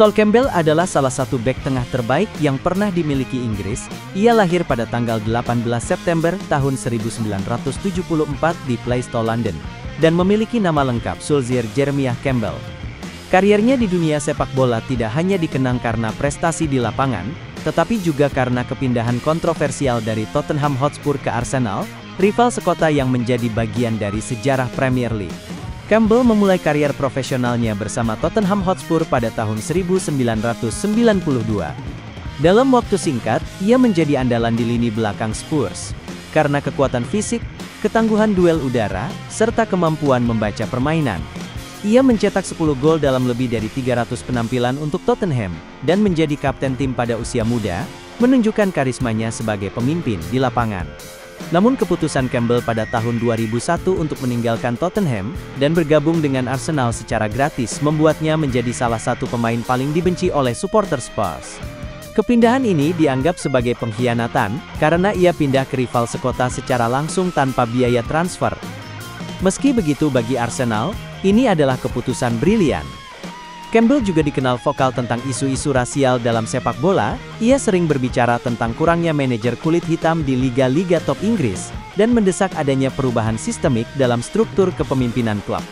Sol Campbell adalah salah satu bek tengah terbaik yang pernah dimiliki Inggris. Ia lahir pada tanggal 18 September tahun 1974 di Plaistow, London, dan memiliki nama lengkap Sulzir Jeremiah Campbell. Kariernya di dunia sepak bola tidak hanya dikenang karena prestasi di lapangan, tetapi juga karena kepindahan kontroversial dari Tottenham Hotspur ke Arsenal, rival sekota yang menjadi bagian dari sejarah Premier League. Campbell memulai karier profesionalnya bersama Tottenham Hotspur pada tahun 1992. Dalam waktu singkat, ia menjadi andalan di lini belakang Spurs. Karena kekuatan fisik, ketangguhan duel udara, serta kemampuan membaca permainan. Ia mencetak 10 gol dalam lebih dari 300 penampilan untuk Tottenham, dan menjadi kapten tim pada usia muda, menunjukkan karismanya sebagai pemimpin di lapangan. Namun keputusan Campbell pada tahun 2001 untuk meninggalkan Tottenham, dan bergabung dengan Arsenal secara gratis membuatnya menjadi salah satu pemain paling dibenci oleh supporter Spurs. Kepindahan ini dianggap sebagai pengkhianatan, karena ia pindah ke rival sekota secara langsung tanpa biaya transfer. Meski begitu bagi Arsenal, ini adalah keputusan brilian. Campbell juga dikenal vokal tentang isu-isu rasial dalam sepak bola. Ia sering berbicara tentang kurangnya manajer kulit hitam di liga-liga top Inggris, dan mendesak adanya perubahan sistemik dalam struktur kepemimpinan klub.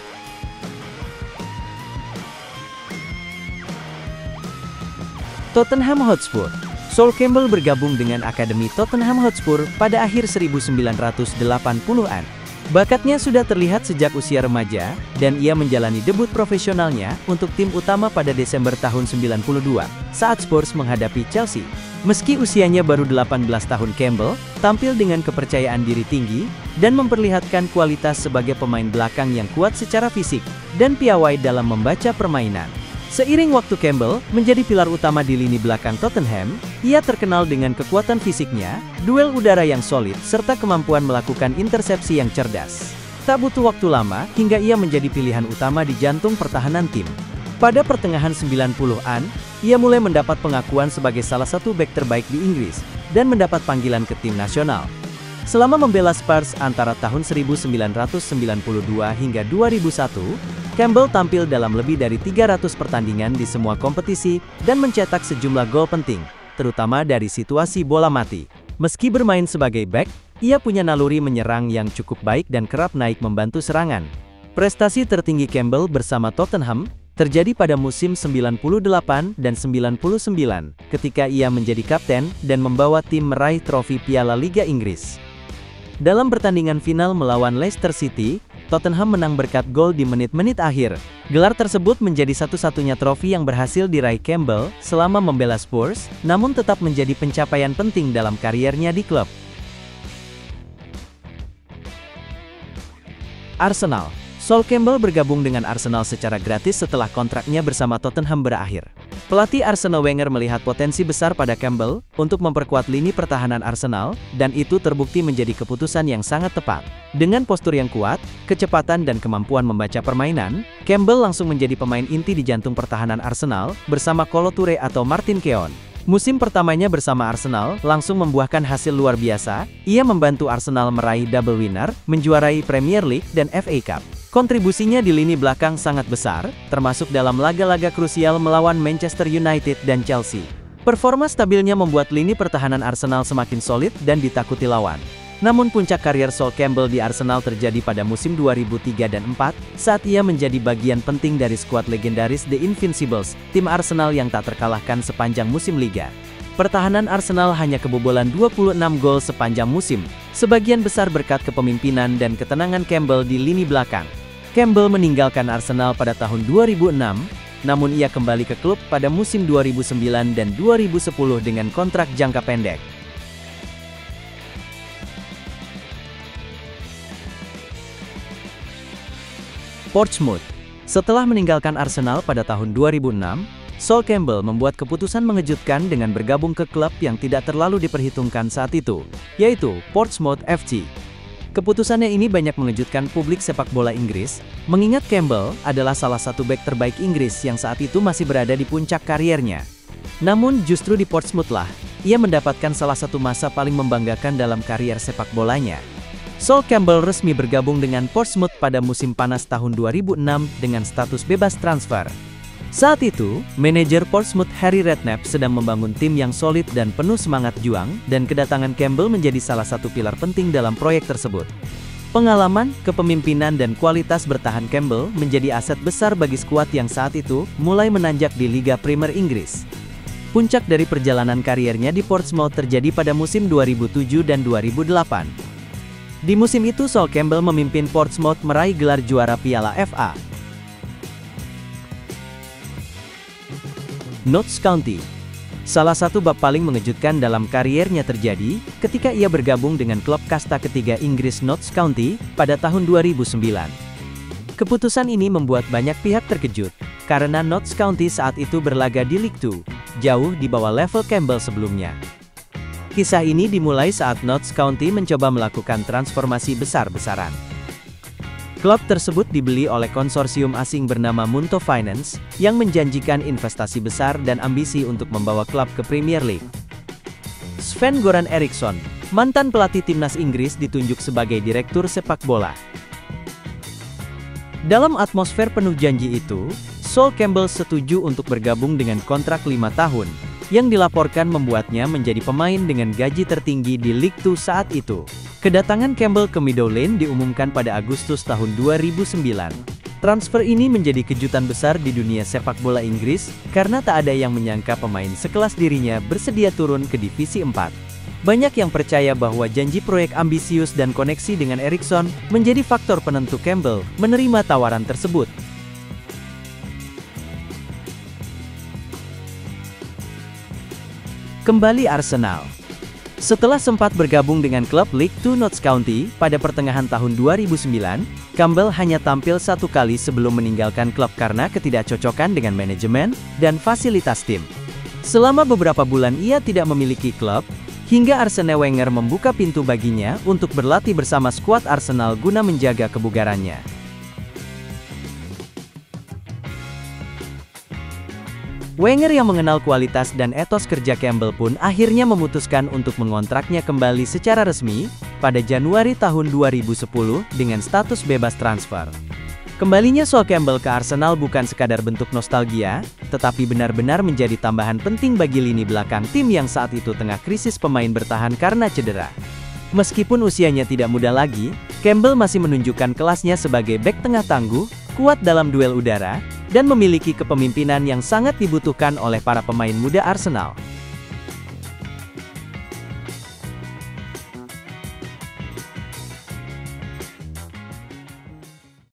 Tottenham Hotspur. Sol Campbell bergabung dengan Akademi Tottenham Hotspur pada akhir 1980-an. Bakatnya sudah terlihat sejak usia remaja, dan ia menjalani debut profesionalnya untuk tim utama pada Desember tahun 92, saat Spurs menghadapi Chelsea. Meski usianya baru 18 tahun, Campbell tampil dengan kepercayaan diri tinggi, dan memperlihatkan kualitas sebagai pemain belakang yang kuat secara fisik, dan piawai dalam membaca permainan. Seiring waktu Campbell menjadi pilar utama di lini belakang Tottenham, ia terkenal dengan kekuatan fisiknya, duel udara yang solid, serta kemampuan melakukan intersepsi yang cerdas. Tak butuh waktu lama, hingga ia menjadi pilihan utama di jantung pertahanan tim. Pada pertengahan 90-an, ia mulai mendapat pengakuan sebagai salah satu bek terbaik di Inggris, dan mendapat panggilan ke tim nasional. Selama membela Spurs antara tahun 1992 hingga 2001, Campbell tampil dalam lebih dari 300 pertandingan di semua kompetisi, dan mencetak sejumlah gol penting, terutama dari situasi bola mati. Meski bermain sebagai bek, ia punya naluri menyerang yang cukup baik dan kerap naik membantu serangan. Prestasi tertinggi Campbell bersama Tottenham terjadi pada musim 98 dan 99, ketika ia menjadi kapten dan membawa tim meraih trofi Piala Liga Inggris. Dalam pertandingan final melawan Leicester City, Tottenham menang berkat gol di menit-menit akhir. Gelar tersebut menjadi satu-satunya trofi yang berhasil diraih Campbell selama membela Spurs, namun tetap menjadi pencapaian penting dalam kariernya di klub. Arsenal. Sol Campbell bergabung dengan Arsenal secara gratis setelah kontraknya bersama Tottenham berakhir. Pelatih Arsene Wenger melihat potensi besar pada Campbell untuk memperkuat lini pertahanan Arsenal, dan itu terbukti menjadi keputusan yang sangat tepat. Dengan postur yang kuat, kecepatan dan kemampuan membaca permainan, Campbell langsung menjadi pemain inti di jantung pertahanan Arsenal, bersama Kolo Touré atau Martin Keown. Musim pertamanya bersama Arsenal langsung membuahkan hasil luar biasa. Ia membantu Arsenal meraih double winner, menjuarai Premier League dan FA Cup. Kontribusinya di lini belakang sangat besar, termasuk dalam laga-laga krusial melawan Manchester United dan Chelsea. Performa stabilnya membuat lini pertahanan Arsenal semakin solid dan ditakuti lawan. Namun puncak karier Sol Campbell di Arsenal terjadi pada musim 2003 dan 2004, saat ia menjadi bagian penting dari skuad legendaris The Invincibles, tim Arsenal yang tak terkalahkan sepanjang musim liga. Pertahanan Arsenal hanya kebobolan 26 gol sepanjang musim, sebagian besar berkat kepemimpinan dan ketenangan Campbell di lini belakang. Campbell meninggalkan Arsenal pada tahun 2006, namun ia kembali ke klub pada musim 2009 dan 2010 dengan kontrak jangka pendek. Portsmouth. Setelah meninggalkan Arsenal pada tahun 2006, Sol Campbell membuat keputusan mengejutkan dengan bergabung ke klub yang tidak terlalu diperhitungkan saat itu, yaitu Portsmouth FC. Keputusannya ini banyak mengejutkan publik sepak bola Inggris, mengingat Campbell adalah salah satu bek terbaik Inggris yang saat itu masih berada di puncak kariernya. Namun justru di Portsmouth lah, ia mendapatkan salah satu masa paling membanggakan dalam karier sepak bolanya. Sol Campbell resmi bergabung dengan Portsmouth pada musim panas tahun 2006 dengan status bebas transfer. Saat itu, manajer Portsmouth Harry Redknapp sedang membangun tim yang solid dan penuh semangat juang, dan kedatangan Campbell menjadi salah satu pilar penting dalam proyek tersebut. Pengalaman, kepemimpinan dan kualitas bertahan Campbell menjadi aset besar bagi skuad yang saat itu mulai menanjak di Liga Premier Inggris. Puncak dari perjalanan kariernya di Portsmouth terjadi pada musim 2007 dan 2008. Di musim itu Sol Campbell memimpin Portsmouth meraih gelar juara Piala FA. Notts County. Salah satu bab paling mengejutkan dalam kariernya terjadi ketika ia bergabung dengan klub kasta ketiga Inggris Notts County pada tahun 2009. Keputusan ini membuat banyak pihak terkejut, karena Notts County saat itu berlaga di League 2, jauh di bawah level Campbell sebelumnya. Kisah ini dimulai saat Notts County mencoba melakukan transformasi besar-besaran. Klub tersebut dibeli oleh konsorsium asing bernama Munto Finance, yang menjanjikan investasi besar dan ambisi untuk membawa klub ke Premier League. Sven-Göran Eriksson, mantan pelatih timnas Inggris, ditunjuk sebagai direktur sepak bola. Dalam atmosfer penuh janji itu, Sol Campbell setuju untuk bergabung dengan kontrak 5 tahun, yang dilaporkan membuatnya menjadi pemain dengan gaji tertinggi di League 2 saat itu. Kedatangan Campbell ke Meadow Lane diumumkan pada Agustus tahun 2009. Transfer ini menjadi kejutan besar di dunia sepak bola Inggris, karena tak ada yang menyangka pemain sekelas dirinya bersedia turun ke Divisi 4. Banyak yang percaya bahwa janji proyek ambisius dan koneksi dengan Eriksson menjadi faktor penentu Campbell menerima tawaran tersebut. Kembali Arsenal. Setelah sempat bergabung dengan klub League 2 Notts County pada pertengahan tahun 2009, Campbell hanya tampil 1 kali sebelum meninggalkan klub karena ketidakcocokan dengan manajemen dan fasilitas tim. Selama beberapa bulan ia tidak memiliki klub, hingga Arsene Wenger membuka pintu baginya untuk berlatih bersama skuad Arsenal guna menjaga kebugarannya. Wenger yang mengenal kualitas dan etos kerja Campbell pun akhirnya memutuskan untuk mengontraknya kembali secara resmi pada Januari tahun 2010 dengan status bebas transfer. Kembalinya Sol Campbell ke Arsenal bukan sekadar bentuk nostalgia, tetapi benar-benar menjadi tambahan penting bagi lini belakang tim yang saat itu tengah krisis pemain bertahan karena cedera. Meskipun usianya tidak muda lagi, Campbell masih menunjukkan kelasnya sebagai bek tengah tangguh, kuat dalam duel udara, dan memiliki kepemimpinan yang sangat dibutuhkan oleh para pemain muda Arsenal.